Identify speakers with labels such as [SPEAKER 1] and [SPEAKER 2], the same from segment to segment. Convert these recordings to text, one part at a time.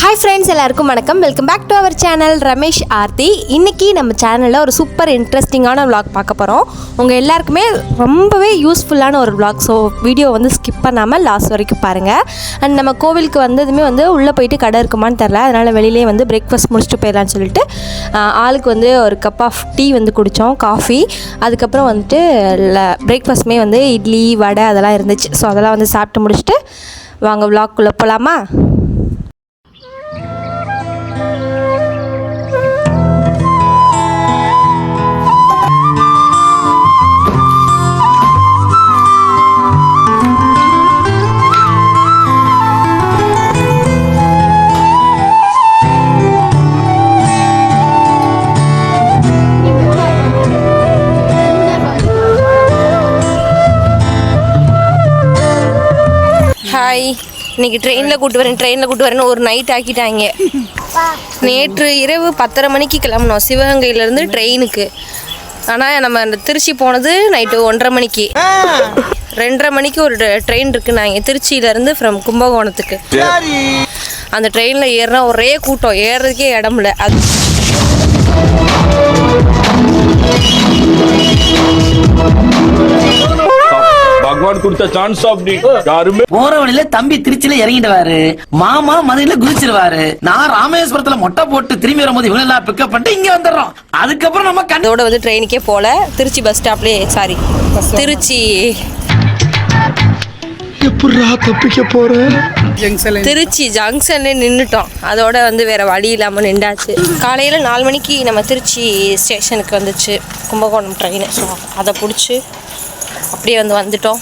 [SPEAKER 1] Hi friends, எல்லாருக்கும் வணக்கம். Welcome back to our channel Ramesh Aarthi. இன்றைக்கி நம்ம சேனலில் ஒரு சூப்பர் இன்ட்ரெஸ்டிங்கான விளாக் பார்க்க போகிறோம். உங்கள் எல்லாருக்குமே ரொம்பவே யூஸ்ஃபுல்லான ஒரு விளாக். ஸோ வீடியோ வந்து ஸ்கிப் பண்ணாமல் லாஸ்ட் வரைக்கும் பாருங்கள். அண்ட் நம்ம கோவிலுக்கு வந்ததுமே வந்து உள்ளே போயிட்டு கடை இருக்குமான்னு தெரில, அதனால் வெளியிலே வந்து பிரேக்ஃபாஸ்ட் முடிச்சுட்டு போயிடலான்னு சொல்லிட்டு ஆளுக்கு வந்து ஒரு கப் ஆஃப் டீ வந்து குடித்தோம், காஃபி. அதுக்கப்புறம் வந்துட்டு பிரேக்ஃபாஸ்ட்டுமே வந்து இட்லி வடை அதெல்லாம் இருந்துச்சு. ஸோ அதெல்லாம் வந்து சாப்பிட்டு முடிச்சுட்டு வாங்க விளாக்குள்ளே போகலாமா? ஹாய், இன்றைக்கி ட்ரெயினில் கூட்டு வரேன்னு ஒரு நைட் ஆக்கிட்டாங்க. நேற்று இரவு 10:30 மணிக்கு கிளம்புனோம் சிவகங்கையிலேருந்து ட்ரெயினுக்கு. ஆனால் நம்ம அந்த திருச்சி போனது நைட்டு 1:30 மணிக்கு. 2:30 மணிக்கு ஒரு ட்ரெயின் இருக்குன்னாங்க திருச்சியிலேருந்து ஃப்ரம் கும்பகோணத்துக்கு. அந்த ட்ரெயினில் ஏறினா ஒரே கூட்டம், ஏறுறதுக்கே இடமில்ல. அது
[SPEAKER 2] பகவான் கொடுத்த சான்ஸ். அப்படி யாருமே
[SPEAKER 3] போற வழியில தம்பி திருச்சியில இறங்கிடுவாரு, மாமா மதுரையில குதிச்சிருவாரு, நான் ராமேஸ்வரத்துல மொட்டை போட்டு திரும்பி வரும்போது இவங்க எல்லாம் பிக்கப் பண்ணிட்டு இங்க வந்துடுறோம். அதுக்கப்புறம் நம்ம
[SPEAKER 1] அதோட வந்து ட்ரெயினுக்கே போல, திருச்சி பஸ் ஸ்டாப்லேயே திருச்சி திருச்சி ஜங்ஷன்ல நின்றுட்டோம். அதோட வந்து வேற வழி இல்லாமல் நின்றாச்சு. காலையில் 4 மணிக்கு நம்ம திருச்சி ஸ்டேஷனுக்கு வந்துச்சு கும்பகோணம் ட்ரெயின். ஸோ அதை பிடிச்சி அப்படியே வந்துட்டோம்.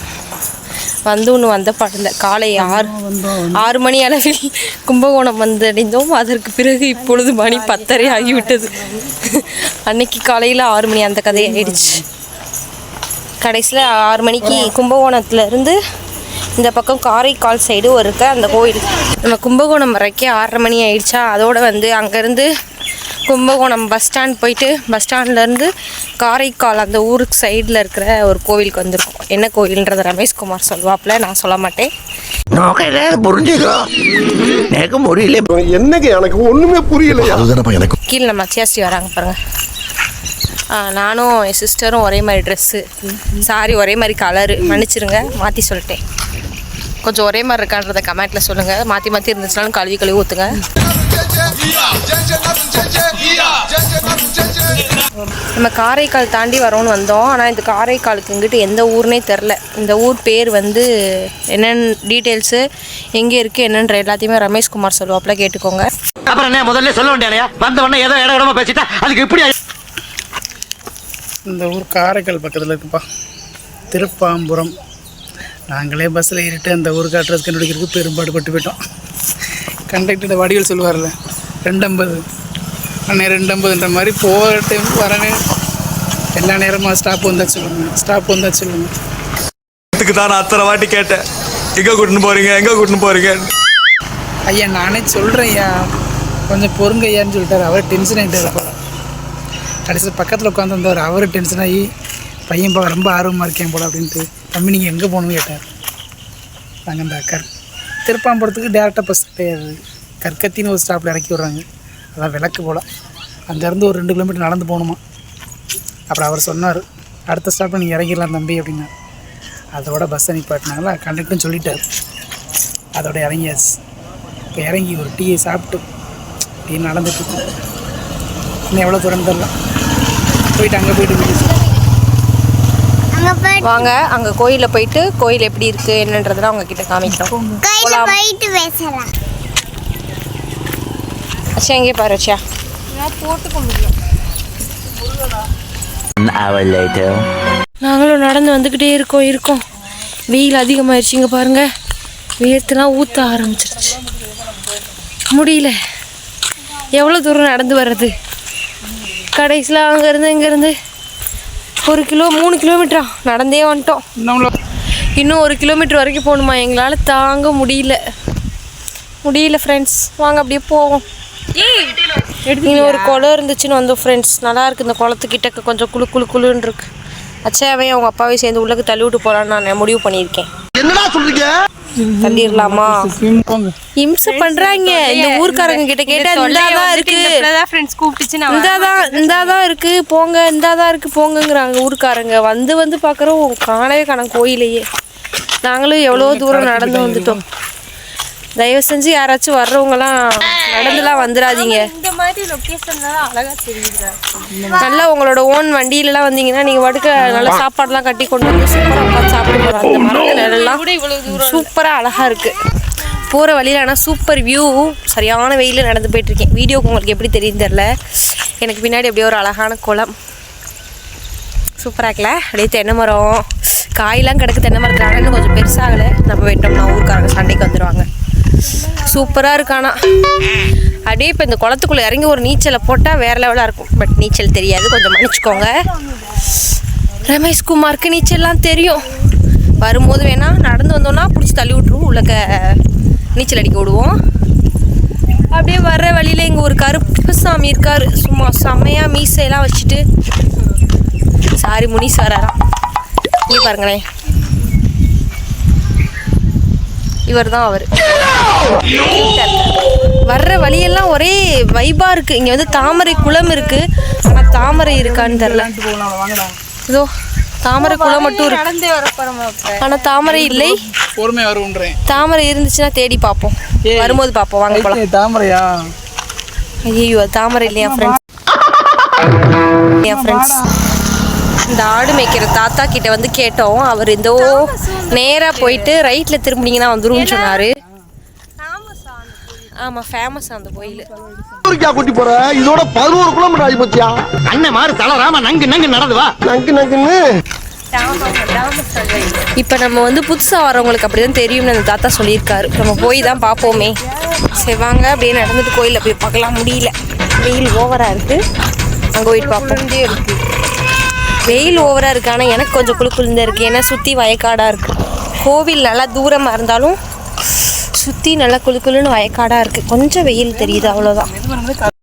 [SPEAKER 1] ஒன்று வந்த பாடல காலை 6 மணி அளவில் கும்பகோணம் வந்தடைந்தோம். அதற்கு பிறகு இப்பொழுது மணி 10:30 ஆகிவிட்டது. அன்னைக்கு காலையில் 6 மணி அந்த கதை ஆயிடுச்சு. கடைசியில் 6 மணிக்கு கும்பகோணத்துலேருந்து இந்த பக்கம் காரைக்கால் சைடு இருக்க அந்த கோயில் நம்ம கும்பகோணம் வரைக்கும் 6:30 மணி ஆயிடுச்சா. அதோடு வந்து அங்கேருந்து கும்பகோணம் பஸ் ஸ்டாண்ட் போயிட்டு பஸ் ஸ்டாண்ட்லேருந்து காரைக்கால் அந்த ஊருக்கு சைடில் இருக்கிற ஒரு கோவிலுக்கு வந்திருக்கோம். என்ன கோவில்ன்றதை ரமேஷ்குமார் சொல்லுவாப்பில், நான் சொல்ல மாட்டேன்.
[SPEAKER 4] எனக்கு ஒன்றுமே புரியல.
[SPEAKER 1] கீழே நம்ம அச்சியாஸ்ரீ வராங்க பாருங்கள். நானும் என் சிஸ்டரும் ஒரே மாதிரி ட்ரெஸ்ஸு, சாரி ஒரே மாதிரி கலரு, மன்னிச்சிருங்க மாற்றி சொல்லிட்டேன். கொஞ்சம் ஒரே மாதிரி இருக்கான்றதை கமெண்ட்டில் சொல்லுங்கள். மாற்றி இருந்துச்சுனாலும் கழுவி ஊற்றுங்க. நம்ம காரைக்கால் தாண்டி வரோன்னு வந்தோம். ஆனால் இந்த காரைக்காலுக்கு இங்கிட்டு எந்த ஊர்னே தெரில. இந்த ஊர் பேர் வந்து என்னென்ன டீட்டெயில்ஸு எங்கே இருக்குது என்னன்ற எல்லாத்தையுமே ரமேஷ்குமார் சொல்லுவாப்பில், கேட்டுக்கோங்க.
[SPEAKER 3] அப்புறம் என்ன முதல்ல சொல்ல வேண்டியா, வந்த உடனே ஏதோ இடமா பேசிட்டா அதுக்கு எப்படி?
[SPEAKER 5] இந்த ஊர் காரைக்கால் பக்கத்தில் இருக்குப்பா, திருப்பாம்புரம். நாங்களே பஸ்ஸில் ஏறிட்டு அந்த ஊருக்கு அட்ரஸ் கண்டுபிடிக்கிறதுக்கு பெரும்பாடு பட்டு போயிட்டோம். கண்டக்டர் வடிகள் சொல்லுவார்ல 2:50 அண்ணே 2:50ன்ற மாதிரி போகிற டைம் வரனே எல்லா நேரமாக ஸ்டாப் வந்தா சொல்லுங்க.
[SPEAKER 2] இதுக்கு தான் நான் அத்தனை வாட்டி கேட்டேன், எங்கே கூட்டின்னு போகிறீங்க.
[SPEAKER 5] ஐயா நானே சொல்கிறேன் ஐயா, கொஞ்சம் பொறுங்க ஐயான்னு சொல்லிட்டார். அவர் டென்ஷன் ஆகிட்டு இருப்பார். கடைசியில் பக்கத்தில் உட்காந்துருந்தார். அவர் டென்ஷன் ஆகி பையன் ரொம்ப ஆர்வமாக இருக்கேன் போல் அப்படின்ட்டு, தம்பி நீங்கள் எங்கே போகணும்னு கேட்டார். நாங்கள் இந்த திருப்பாம்புரத்துக்கு டேரெக்டாக பஸ் கிடையாது, கற்கத்தின்னு ஒரு ஸ்டாப்பில் இறக்கி விட்றாங்க. அதான் விளக்கு போல். அங்கேருந்து ஒரு 2 கிலோமீட்டர் நடந்து போகணுமா. அப்புறம் அவர் சொன்னார், அடுத்த ஸ்டாப்பில் நீங்கள் இறங்கிடலாம் தம்பி அப்படின்னா. அதோட பஸ்ஸை நிப்பாட்டினாங்களா, கண்டக்டர்னு சொல்லிட்டார். அதோட இறங்கியாச்சு. இப்போ இறங்கி ஒரு டீயை சாப்பிட்டு டீ நடந்துட்டு இன்னும் எவ்வளோ தூரம் தரலாம் போயிட்டு அங்கே போயிட்டு
[SPEAKER 1] வாங்க அங்கே கோயிலில் போயிட்டு கோயில் எப்படி இருக்குது என்னன்றதெல்லாம் உங்ககிட்ட காமிக்கிறோம். அச்சா எங்கே பாரு அச்சா போட்டுக்க முடியும். நாங்களும் நடந்து வந்துக்கிட்டே இருக்கோம். வெயில் அதிகமாகிடுச்சு. இங்கே பாருங்கள், வேர்த்துலாம் ஊற்ற ஆரம்பிச்சிருச்சு. முடியல, எவ்வளோ தூரம் நடந்து வர்றது. கடைசியில் அங்கேருந்து இங்கேருந்து 3 கிலோமீட்டரா நடந்தே வந்துட்டோம். இன்னும் 1 கிலோமீட்டர் வரைக்கும் போகணுமா. எங்களால் தாங்க முடியல ஃப்ரெண்ட்ஸ். வாங்க அப்படியே போவோம். இன்னும் ஒரு குளம் இருந்துச்சுன்னு வந்தோம் ஃப்ரெண்ட்ஸ். நல்லா இருக்குது. இந்த குளத்துக்கிட்ட கொஞ்சம் குளுன்னு இருக்கு. அச்சாவே அவங்க அப்பாவே சேர்ந்து உள்ளக்கு தள்ளி விட்டு போகலான்னு நான் முடிவு பண்ணியிருக்கேன்.
[SPEAKER 3] என்னடா சொல்ற?
[SPEAKER 1] தள்ளிடலாமா?
[SPEAKER 5] போங்க.
[SPEAKER 1] இம்சை பண்றாங்க இந்த ஊர்க்காரங்க கிட்ட கேட்டா இந்தாதான் இருக்கு, இந்தாதான் இருக்கு போங்க, இந்தாதான் இருக்கு போங்கங்கிறாங்க ஊர்க்காரங்க. வந்து பாக்குறோம் காணவே காணோம் கோயிலையே. நாங்களும் எவ்வளோ தூரம் நடந்து வந்துட்டோம். தயவு செஞ்சு யாராச்சும் வர்றவங்கலாம் நடந்துலாம் வந்துடாதீங்க.
[SPEAKER 4] இந்த மாதிரி லொகேஷன்லாம் அழகா தெரியுது.
[SPEAKER 1] நல்லா உங்களோட ஓன் வண்டியிலலாம் வந்தீங்கன்னா நீங்கள் பாட்டுக்கு நல்ல சாப்பாடுலாம் கட்டி கொண்டு வந்து சூப்பராக உட்காந்து சாப்பிட்டு போகிறோம். அந்த மரங்கள் நிழல்லாம் சூப்பராக அழகாக இருக்குது. போகிற வழியில் ஆனால் சூப்பர் வியூ. சரியான வெயிலில் நடந்து போயிட்டுருக்கேன். வீடியோக்கு உங்களுக்கு எப்படி தெரியும் தெரில. எனக்கு பின்னாடி அப்படியே ஒரு அழகான குளம் சூப்பராக இருக்கல. அப்படியே தென்னை மரம் காயெல்லாம் கிடக்கு. தென்னை மரத்தில் இன்னும் கொஞ்சம் பெருசாகலை. நம்ம போயிட்டோம்னா ஊருக்காரங்க சண்டைக்கு வந்துடுவாங்க. சூப்பராக இருக்கானா. அப்படியே இப்போ இந்த குளத்துக்குள்ளே இறங்கி ஒரு நீச்சலை போட்டால் வேறு லெவலாக இருக்கும். பட் நீச்சல் தெரியாது, கொஞ்சம் மன்னிச்சுக்கோங்க. ரமேஷ்குமாருக்கு நீச்சல்லாம் தெரியும். வரும்போது வேணால் நடந்து வந்தோன்னா பிடிச்சி தள்ளி விட்ருவோம், உள்ளக்க நீச்சல் அடிக்க விடுவோம். அப்படியே வர்ற வழியில் எங்கள் ஒரு கருப்பு சாமி இருக்கார். சும்மா செம்மையாக மீசையெல்லாம் வச்சுட்டு சாரி முனிஸ் வராராம். இங்கே பாருங்களேன், இவர் தான் அவர். வர்ற வழியெல்லாம் ஒரே வைபாக இருக்குது. இங்கே வந்து தாமரை குளம் இருக்குது. ஆனால் தாமரை இருக்கான்னு தெரில. இதோ தாமரை குளம் மட்டும் இருக்கு, ஆனால் தாமரை இல்லை.
[SPEAKER 5] பொறுமையாக வருன்றேன்.
[SPEAKER 1] தாமரை இருந்துச்சுன்னா தேடி பார்ப்போம், வரும்போது பார்ப்போம். வாங்க போகலாம்.
[SPEAKER 5] தாமரையா?
[SPEAKER 1] ஐயோ தாமரை இல்லையா ஃப்ரெண்ட்ஸ். என் ஃப்ரெண்ட்ஸ் இந்த ஆடு மேய்க்கிற தாத்தா கிட்ட வந்து கேட்டோம். அவர் இந்த நேராக போயிட்டு ரைட்டில் திரும்பினீங்கன்னா வந்துரும்னு சொன்னார். ஆமாம் ஃபேமஸ் அந்த கோயில்.
[SPEAKER 6] கூட்டி போற இதோட 11 கிலோமீட்டர் ஆகி போச்சியா? அண்ணன் மாறு தளராம நங்கு நங்கு நடந்து வா. நங்குன்னு
[SPEAKER 1] இப்போ நம்ம வந்து புதுசாக வரவங்களுக்கு அப்படி தான் தெரியும்னு அந்த தாத்தா சொல்லியிருக்காரு. நம்ம போய் தான் பார்ப்போமே. சரி வாங்க அப்படியே நடந்துட்டு கோயிலில் போய் பார்க்கலாம். முடியல, வெயில் ஓவராக இருக்குது. அங்கே போயிட்டு பார்ப்போம். வெயில் ஓவராக இருக்குது, ஆனால் எனக்கு கொஞ்சம் குளுக்குழுந்தான் இருக்குது. ஏன்னா சுற்றி வயக்காடாக இருக்குது. கோவில் நல்லா தூரமாக இருந்தாலும் சுற்றி நல்லா குளுக்குழுன்னு வயக்காடாக இருக்குது. கொஞ்சம் வெயில் தெரியுது, அவ்வளோதான்.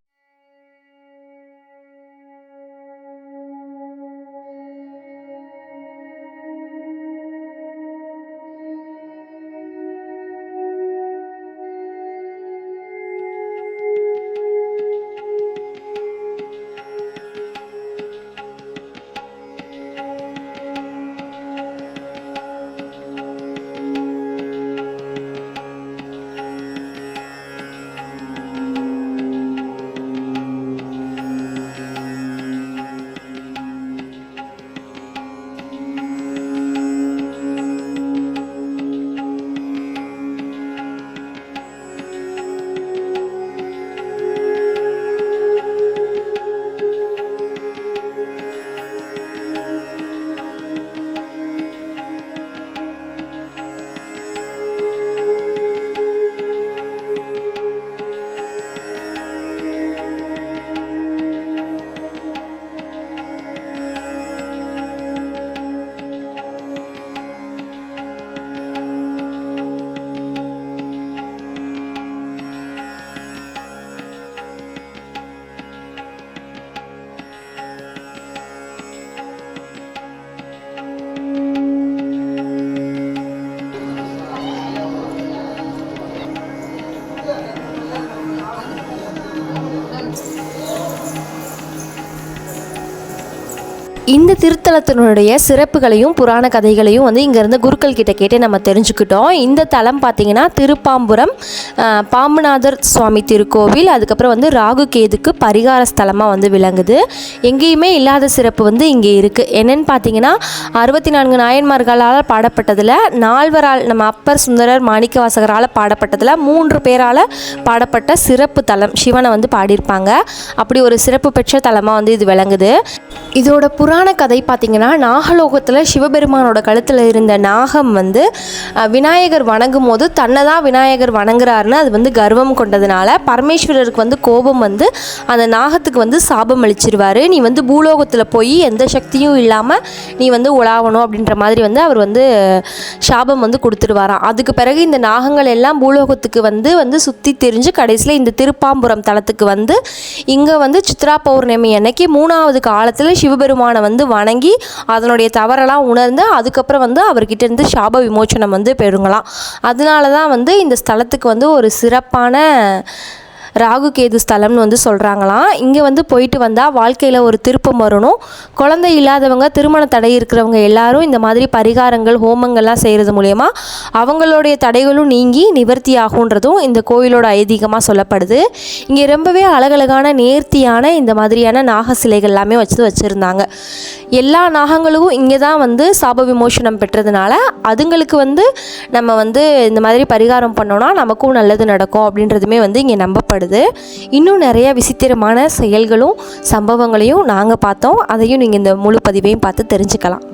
[SPEAKER 1] இந்த திருத்தலத்தினுடைய சிறப்புகளையும் புராண கதைகளையும் வந்து இங்கேருந்து குருக்கள் கிட்ட கேட்டு நம்ம தெரிஞ்சுக்கிட்டோம். இந்த தலம் பார்த்திங்கன்னா திருப்பாம்புரம் பாம்புநாதர் சுவாமி திருக்கோவில். அதுக்கப்புறம் வந்து ராகு கேதுக்கு பரிகார ஸ்தலமாக வந்து விளங்குது. எங்கேயுமே இல்லாத சிறப்பு வந்து இங்கே இருக்குது. என்னென்னு பார்த்தீங்கன்னா 64 நாயன்மார்களால் பாடப்பட்டதில் 4 நம்ம அப்பர் சுந்தரர் மாணிக்கவாசகரால் பாடப்பட்டதில் 3 பேரால் பாடப்பட்ட சிறப்பு தலம் சிவனை வந்து பாடியிருப்பாங்க. அப்படி ஒரு சிறப்பு பெற்ற தலமாக வந்து இது விளங்குது. இதோட புராண கதை பார்த்திங்கன்னா நாகலோகத்தில் சிவபெருமானோட கழுத்தில் இருந்த நாகம் வந்து விநாயகர் வணங்கும் போது தன்னை தான் விநாயகர் வணங்குறாருன்னு அது வந்து கர்வம் கொண்டதுனால பரமேஸ்வரருக்கு வந்து கோபம் வந்து அந்த நாகத்துக்கு வந்து சாபம் அளிச்சிருவார். நீ வந்து பூலோகத்தில் போய் எந்த சக்தியும் இல்லாமல் நீ வந்து உலாவணும் அப்படின்ற மாதிரி வந்து அவர் வந்து சாபம் வந்து கொடுத்துருவாராம். அதுக்கு பிறகு இந்த நாகங்கள் எல்லாம் பூலோகத்துக்கு வந்து சுற்றி தெரிஞ்சு கடைசியில் இந்த திருப்பாம்புரம் தலத்துக்கு வந்து இங்கே வந்து சித்ரா பௌர்ணமி அன்னைக்கு 3வது காலத்தில் சிவபெருமானை வந்து வணங்கி அதனுடைய தவறெல்லாம் உணர்ந்து அதுக்கப்புறம் வந்து அவர்கிட்ட இருந்து சாப விமோச்சனம் வந்து பெறுங்களாம். அதனால தான் வந்து இந்த ஸ்தலத்துக்கு வந்து ஒரு சிறப்பான ராகு கேது ஸ்தலம்னு வந்து சொல்கிறாங்களாம். இங்கே வந்து போயிட்டு வந்தால் வாழ்க்கையில் ஒரு திருப்பம் வரணும். குழந்தை இல்லாதவங்க, திருமண தடை இருக்கிறவங்க எல்லாரும் இந்த மாதிரி பரிகாரங்கள் ஹோமங்கள்லாம் செய்கிறது மூலயமா அவங்களுடைய தடைகளும் நீங்கி நிவர்த்தி ஆகுன்றதும் இந்த கோயிலோட ஐதீகமாக சொல்லப்படுது. இங்கே ரொம்பவே அழகழகான நேர்த்தியான இந்த மாதிரியான நாக சிலைகள் எல்லாமே வச்சுருந்தாங்க. எல்லா நாகங்களும் இங்கே தான் வந்து சாப விமோசனம் பெற்றதுனால அதுங்களுக்கு வந்து நம்ம வந்து இந்த மாதிரி பரிகாரம் பண்ணோன்னா நமக்கும் நல்லது நடக்கும் அப்படின்றதுமே வந்து இங்கே நம்பப்படுது. இன்னும் நிறைய விசித்திரமான செயல்களும் சம்பவங்களையும் நாங்கள் பார்த்தோம். அதையும் நீங்கள் இந்த முழு பதிவையும் பார்த்து தெரிஞ்சுக்கலாம்.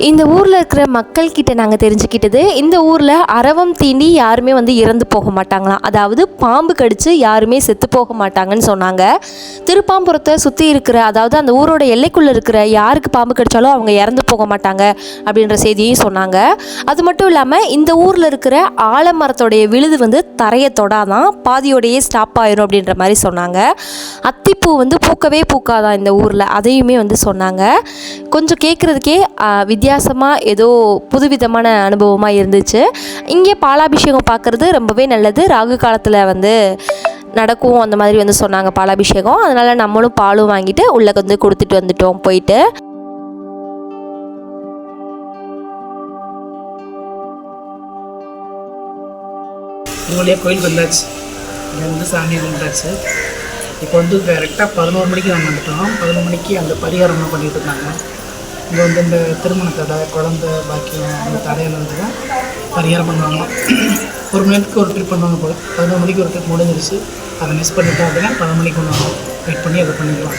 [SPEAKER 1] இந்த ஊரில் இருக்கிற மக்கள்கிட்ட நாங்கள் தெரிஞ்சுக்கிட்டது, இந்த ஊரில் அரவம் தீண்டி யாருமே வந்து இறந்து போக மாட்டாங்களாம். அதாவது பாம்பு கடித்து யாருமே செத்து போக மாட்டாங்கன்னு சொன்னாங்க. திருப்பாம்புரத்தை சுற்றி இருக்கிற, அதாவது அந்த ஊரோட எல்லைக்குள்ளே இருக்கிற யாருக்கு பாம்பு கடித்தாலும் அவங்க இறந்து போக மாட்டாங்க அப்படின்ற செய்தியையும் சொன்னாங்க. அது மட்டும் இல்லாமல் இந்த ஊரில் இருக்கிற ஆலமரத்தோடைய விழுது வந்து தரையை தொடாதான், பாதியோடையே ஸ்டாப் ஆயிரும் அப்படின்ற மாதிரி சொன்னாங்க. அத்திப்பூ வந்து பூக்கவே பூக்காதான் இந்த ஊரில், அதையுமே வந்து சொன்னாங்க. கொஞ்சம் கேட்குறதுக்கே வித்தியாசமாக ஏதோ புதுவிதமான அனுபவமாக இருந்துச்சு. இங்கே பாலாபிஷேகம் பார்க்குறது ரொம்பவே நல்லது. ராகு காலத்தில் வந்து நடக்கும் அந்த மாதிரி வந்து சொன்னாங்க பாலாபிஷேகம். அதனால் நம்மளும் பாலும் வாங்கிட்டு உள்ளே வந்து கொடுத்துட்டு வந்துட்டோம் போயிட்டு.
[SPEAKER 5] இவங்களே கோயிலுக்கு வந்தாச்சு. இங்கே வந்து சாமி வந்தாச்சு. இப்போ வந்து கரெக்டாக 11 மணிக்கு நம்ம வந்துட்டோம். 11 மணிக்கு அந்த பரிகாரம்லாம் பண்ணிகிட்டு இருந்தாங்க. இங்கே வந்து இந்த திருமண தடை, குழந்தை பாக்கியம், அந்த தடையில் வந்து தான் பரிகாரம் பண்ணுவாங்க. 1 மணி நேரத்துக்கு ஒரு ட்ரிப் பண்ணுவாங்க போல். 11 மணிக்கு ஒரு ட்ரிப் முடிஞ்சிருச்சு. அதை மிஸ் பண்ணிட்டோம் அப்படின்னா 12 மணிக்கு பண்ணுவாங்க. வெயிட் பண்ணி அதை பண்ணிக்கலாம்.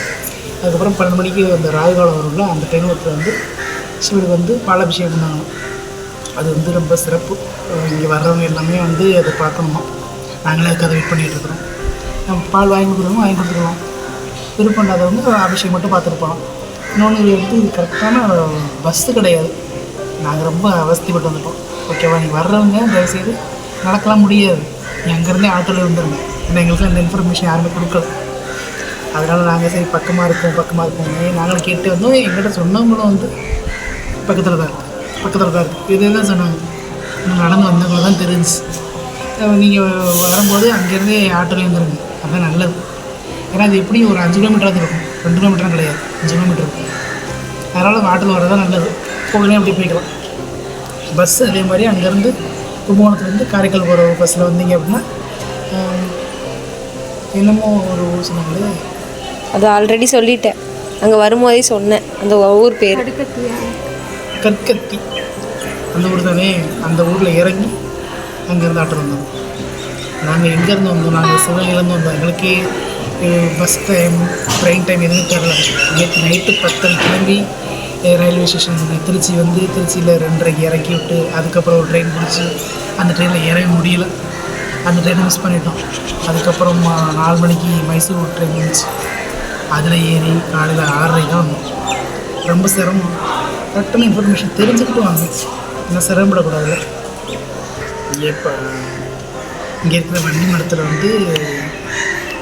[SPEAKER 5] அதுக்கப்புறம் 12 மணிக்கு அந்த ராகு காலம் வரும்ல, அந்த டைமுக்கு வந்து சிவனுக்கு வந்து பாலாபிஷேகம் பண்ணாங்க. அது வந்து ரொம்ப சிறப்பு. இங்கே வர்றவங்க எல்லாமே வந்து அதை பார்க்கணுமா. நாங்களே அதுக்கு அதை வெயிட் பண்ணிகிட்ருக்குறோம். நம்ம பால் வாங்கி கொடுத்துருவோம். விருப்பம் பண்ணாதவங்க அபிஷேகம் மட்டும் பார்த்துருப்போம். இன்னொன்று வந்து கரெக்டான பஸ்ஸு கிடையாது. நாங்கள் ரொம்ப அவஸ்தைப்பட்டு வந்துட்டோம். ஓகேவா, நீங்கள் வர்றவங்க தயவுசெய்து நடக்கலாம் முடியாது. நீங்கள் அங்கேருந்தே ஆட்டோவில் வந்துடுங்க. ஏன்னா எங்களுக்கு அந்த இன்ஃபர்மேஷன் யாருமே கொடுக்கல. அதனால் நாங்கள் சரி பக்கமாக இருக்கோம் நாங்களும் கேட்டு வந்தோம். எங்கிட்ட சொன்னவங்களும் வந்து பக்கத்தில் தான் இருக்குது. இதே தான் சொன்னாங்க. நடந்து வந்தவங்கள தான் தெரிஞ்சு. நீங்கள் வரும்போது அங்கேருந்தே ஆட்டோவில் வந்துடுங்க, அதுதான் நல்லது. ஏன்னா அது எப்படி ஒரு 5 கிலோமீட்டராக இருக்கும், 2 கிலோமீட்டரும் கிடையாது, 5 கிலோமீட்டர் இருக்கும். அதனால் ஆட்டோவில் வரதான் நல்லது. போகலையே அப்படி போய்க்கலாம். பஸ் அதே மாதிரி அங்கேருந்து கும்பகோணத்துலேருந்து காரைக்கால் போகிற பஸ்ஸில் வந்தீங்க அப்படின்னா என்னமோ ஒரு ஊர் சொன்னாங்களே,
[SPEAKER 1] அது ஆல்ரெடி சொல்லிட்டேன், அங்கே வரும்போதே சொன்னேன் அந்த ஊர் பேர்.
[SPEAKER 5] கற்கத்தி அந்த ஊர் தானே. அந்த ஊரில் இறங்கி அங்கேருந்து ஆட்டோ வந்தோம். நாங்கள் எங்கேருந்து வந்தோம், நாங்கள் சிவகங்கையிலேருந்து வந்தோம். எங்களுக்கே பஸ் டைம், ட்ரெயின் டைம் எதுவும் தெரில. நேற்று நைட்டு 10 கிளம்பி ரயில்வே ஸ்டேஷன் திருச்சி வந்து திருச்சியில் 2:30க்கு இறக்கி விட்டு அதுக்கப்புறம் ஒரு ட்ரெயின் பிடிச்சி அந்த ட்ரெயினில் இறங்க முடியல. அந்த ட்ரெயினை மிஸ் பண்ணிட்டோம். அதுக்கப்புறம் 4 மணிக்கு மைசூர் ட்ரெயின் இருந்துச்சு. அதில் ஏறி காலையில் 6:30 தான் வந்தோம். ரொம்ப சிரமம். கரெக்டான இன்ஃபர்மேஷன் தெரிஞ்சுக்கிட்டு வாங்க, இன்னும் சிரமப்படக்கூடாது. இப்போ இங்கே இருக்கிற வண்டி மரத்தில் வந்து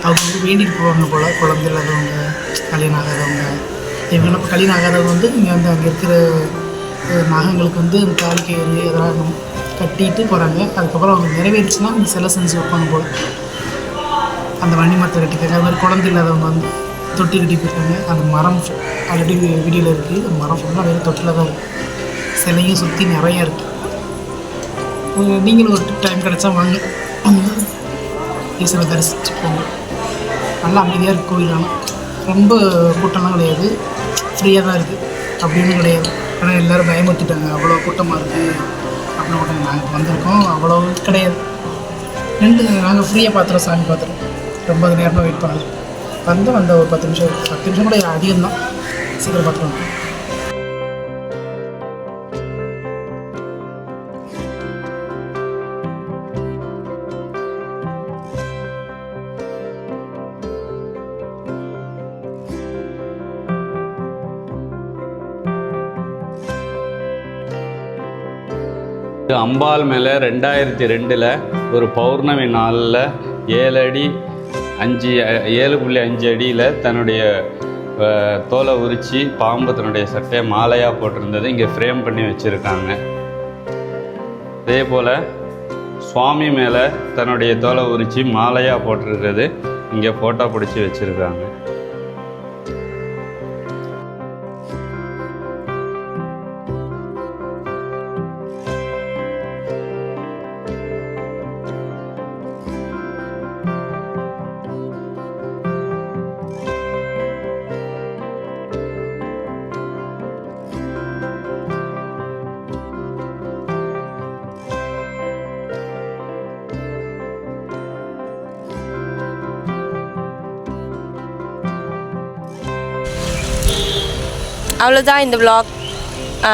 [SPEAKER 5] அவங்க வந்து வேண்டிட்டு போவாங்க போல். குழந்தை இல்லாதவங்க, கல்யாணம் ஆகாதவங்க, இவங்க கல்யாணம் ஆகாதவங்க வந்து இங்கே வந்து அங்கே இருக்கிற நாகங்களுக்கு வந்து அந்த தாலி கயிறு இதெல்லாம் கட்டிட்டு போகிறாங்க. அதுக்கப்புறம் அவங்க நிறைவேறிச்சுன்னா அந்த சிலை செஞ்சு வைப்பாங்க போல். அந்த வன்னி மரத்தை கட்டிக்காங்க. அது மாதிரி குழந்தை இல்லாதவங்க வந்து தொட்டி கட்டி போயிருக்காங்க. அந்த மரம் ஆல்ரெடி வீடியோவில் இருக்குது. அந்த மரம் ஃபுல்லாக வேறு தொட்டில் தான் இருக்குது. சிலையும் சுற்றி நிறையா இருக்குது. நீங்களும் ஒரு டைம் கிடச்சா வாங்க, ஈஸ்வரை தரிசிச்சு போங்க. நல்லா அமைதியாக இருக்குது கோயிலாம். ரொம்ப கூட்டம்லாம் கிடையாது, ஃப்ரீயாக தான் இருக்குது அப்படின்னு கிடையாது. ஆனால் எல்லோரும் பயமுறுத்திட்டாங்க, அவ்வளோ கூட்டமாக இருக்குது அவ்வளோ கூட்டம். நாங்கள் வந்திருக்கோம், அவ்வளோ கிடையாது. நாங்கள் ஃப்ரீயாக பார்த்துறோம், சாமி பார்த்துறோம். ரொம்ப நேரமாக வெயிட் பண்ணல. வந்த ஒரு 10 நிமிஷம் கூட அதிகம்தான். சீக்கிரம் பார்த்துருவாங்க.
[SPEAKER 7] அம்பாள் மேலே 2002 ஒரு பௌர்ணமி நாளில் 7.5 அடியில் தன்னுடைய தோலை உரித்து பாம்பு தன்னுடைய சட்டையை மாலையாக போட்டிருந்தது இங்கே ஃப்ரேம் பண்ணி வச்சுருக்காங்க. அதே போல் சுவாமி மேலே தன்னுடைய தோலை உரித்து மாலையாக போட்டிருக்கிறது இங்கே ஃபோட்டோ பிடிச்சி வச்சுருக்காங்க.
[SPEAKER 1] அவ்வளோதான் இந்த vlog.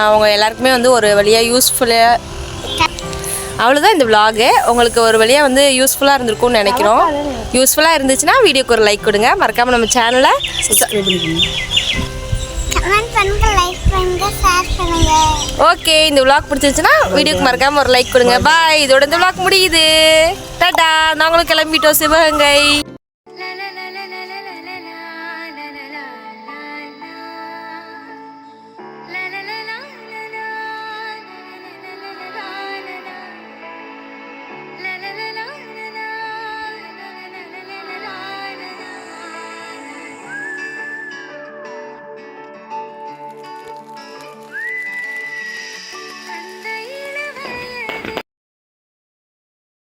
[SPEAKER 1] அவங்க எல்லாருக்குமே வந்து ஒரு வழியாக அவ்வளோதான் இந்த vlog. உங்களுக்கு ஒரு வழியாக வந்து யூஸ்ஃபுல்லாக இருந்திருக்கும்னு நினைக்கிறோம். யூஸ்ஃபுல்லாக இருந்துச்சுன்னா வீடியோக்கு ஒரு லைக் கொடுங்க. மறக்காமல் நம்ம சேனலை ஓகே. இந்த vlog பிடிச்சிருந்துச்சுன்னா வீடியோக்கு மறக்காமல் ஒரு லைக் கொடுங்க. பாய். இதோட இந்த vlog முடியுது. டாடா. நாங்களும் கிளம்பிட்டோம் சிவகங்கை.